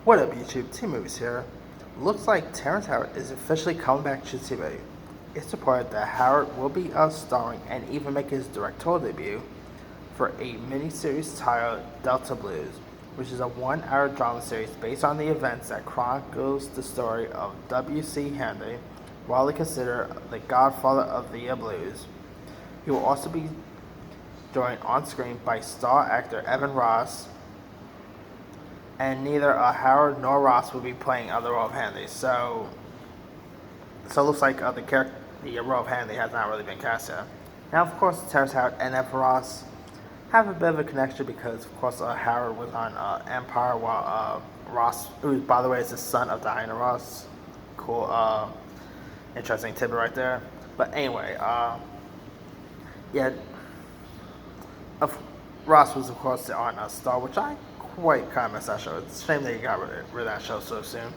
What up, YouTube? T-Movies here. Looks like Terrence Howard is officially coming back to TV. It's reported that Howard will be starring and even make his directorial debut for a miniseries titled Delta Blues, which is a one-hour drama series based on the events that chronicles the story of W.C. Handy, widely considered the godfather of the blues. He will also be joined on screen by star actor Evan Ross, and neither Howard nor Ross will be playing the role of Handy. So it looks like the role of Handy has not really been cast yet. Now, of course, Terrence Howard and Evan Ross have a bit of a connection because, of course, Howard was on Empire while Ross, who, by the way, is the son of Diana Ross. Cool, interesting tidbit right there. But anyway, yeah, Ross was, of course, on Star, which I quite kind of miss that show. It's a shame that he got rid of that show so soon.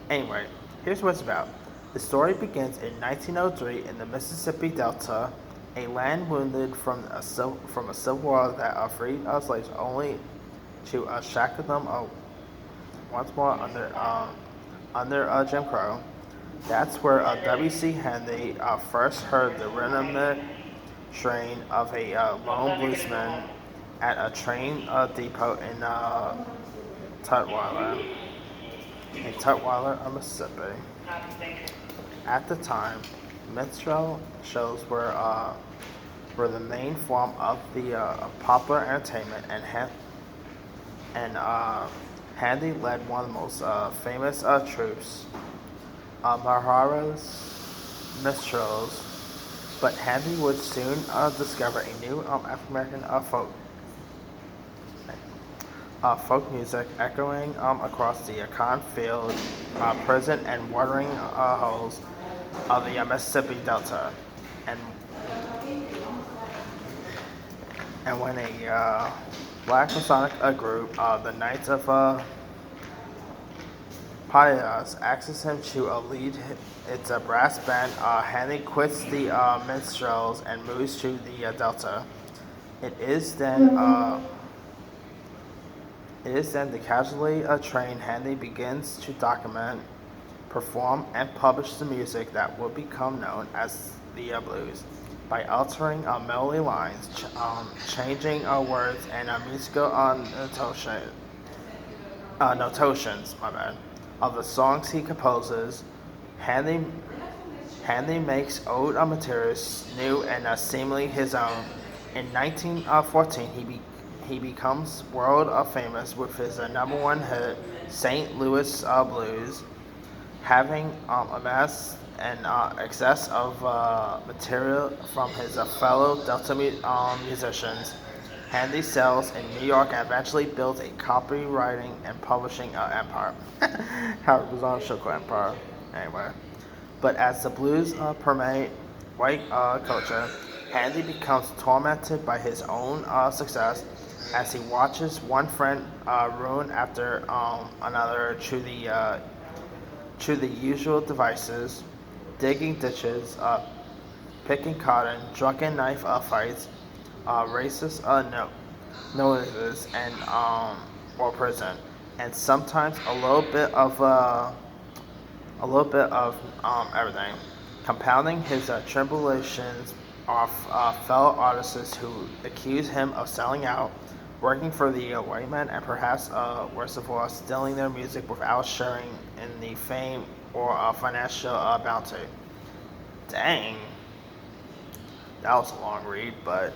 Anyway, here's what it's about. The story begins in 1903 in the Mississippi Delta, a land wounded from a civil war that freed slaves only to shackle them once more under Jim Crow. That's where W.C. Handy first heard the rhythmic strain of a lone bluesman at a train depot in Tutwiler, Mississippi. At the time, minstrel shows were the main form of the popular entertainment, and Handy led one of the most famous troupes, Mahara's minstrels. But Handy would soon discover a new African American folk music echoing across the cornfield, prison, and watering holes of the Mississippi Delta. And when a black Masonic group, the Knights of Paidas, asks him to lead its brass band, Handy quits the minstrels and moves to the Delta. It is then the casually trained Handy begins to document, perform, and publish the music that will become known as the blues by altering melody lines, changing words, and musical notations. Of the songs he composes. Handy makes old materials new and seemingly his own. In 1914, he becomes world famous with his number one hit, St. Louis Blues. Having amassed an excess of material from his fellow Delta musicians, Handy sells in New York and eventually builds a copywriting and publishing empire. Howard was on a show called Empire. Anyway. But as the blues permeate white culture, Handy becomes tormented by his own success as he watches one friend ruin after another through the usual devices, digging ditches, picking cotton, drunken knife fights, racist noises, and or prison, and sometimes a little bit of everything. Compounding his tribulations are fellow artists who accuse him of selling out, working for the white man, and perhaps, worst of all, stealing their music without sharing in the fame or financial bounty. Dang. That was a long read, but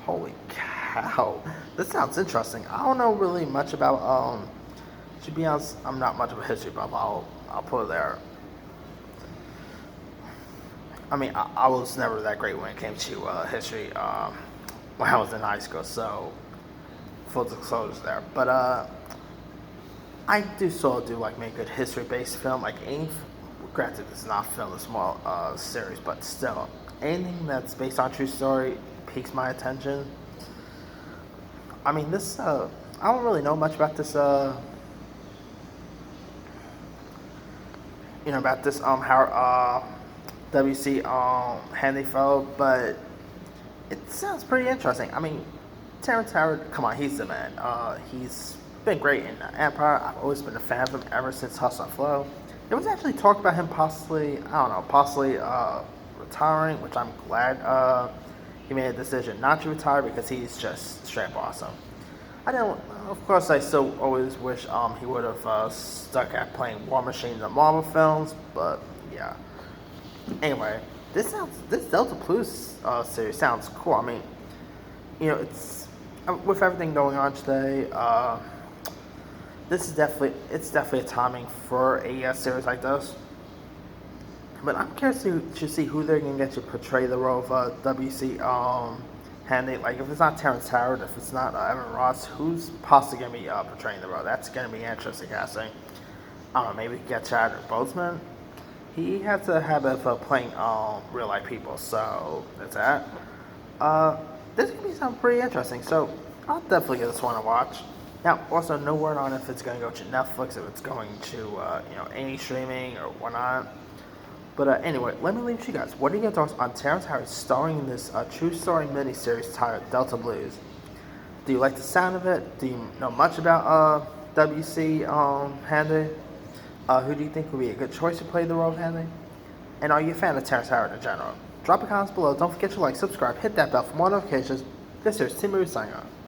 holy cow. This sounds interesting. I don't know really much about, to be honest, I'm not much of a history buff. I'll put it there. I mean, I was never that great when it came to history when I was in high school, so full disclosure there. But I do sort of do like make a good history-based film, like granted it's not film, it's more series, but still, anything that's based on true story piques my attention. I mean, this I don't really know much about this Howard W.C. Handy fellow, but it sounds pretty interesting. I mean, Terrence Howard, come on, he's the man. He's been great in Empire. I've always been a fan of him ever since Hustle and Flow. There was actually talk about him possibly retiring, which I'm glad he made a decision not to retire because he's just straight up awesome. Of course, I still always wish he would have stuck at playing War Machine in the Marvel films, but yeah. Anyway, this Delta Blues series sounds cool. I mean, it's with everything going on today. It's definitely a timing for a series like this. But I'm curious to see who they're gonna get to portray the role of WC Handy. Like if it's not Terrence Howard, if it's not Evan Ross, who's possibly gonna be portraying the role? That's gonna be interesting casting. I don't know, maybe get Chadwick Boseman. He has a habit of playing real life people, so that's that. This could be something pretty interesting, so I'll definitely give this one a watch. Now, also, no word on if it's going to go to Netflix, if it's going to any streaming or whatnot. But anyway, let me leave it to you guys. What are your thoughts on Terrence Howard starring in this true story miniseries titled Delta Blues? Do you like the sound of it? Do you know much about WC Handy? Who do you think would be a good choice to play the role of Handy? And are you a fan of Terrence Howard in general? Drop a comment below. Don't forget to like, subscribe, hit that bell for more notifications. This is Tim Moody signing off.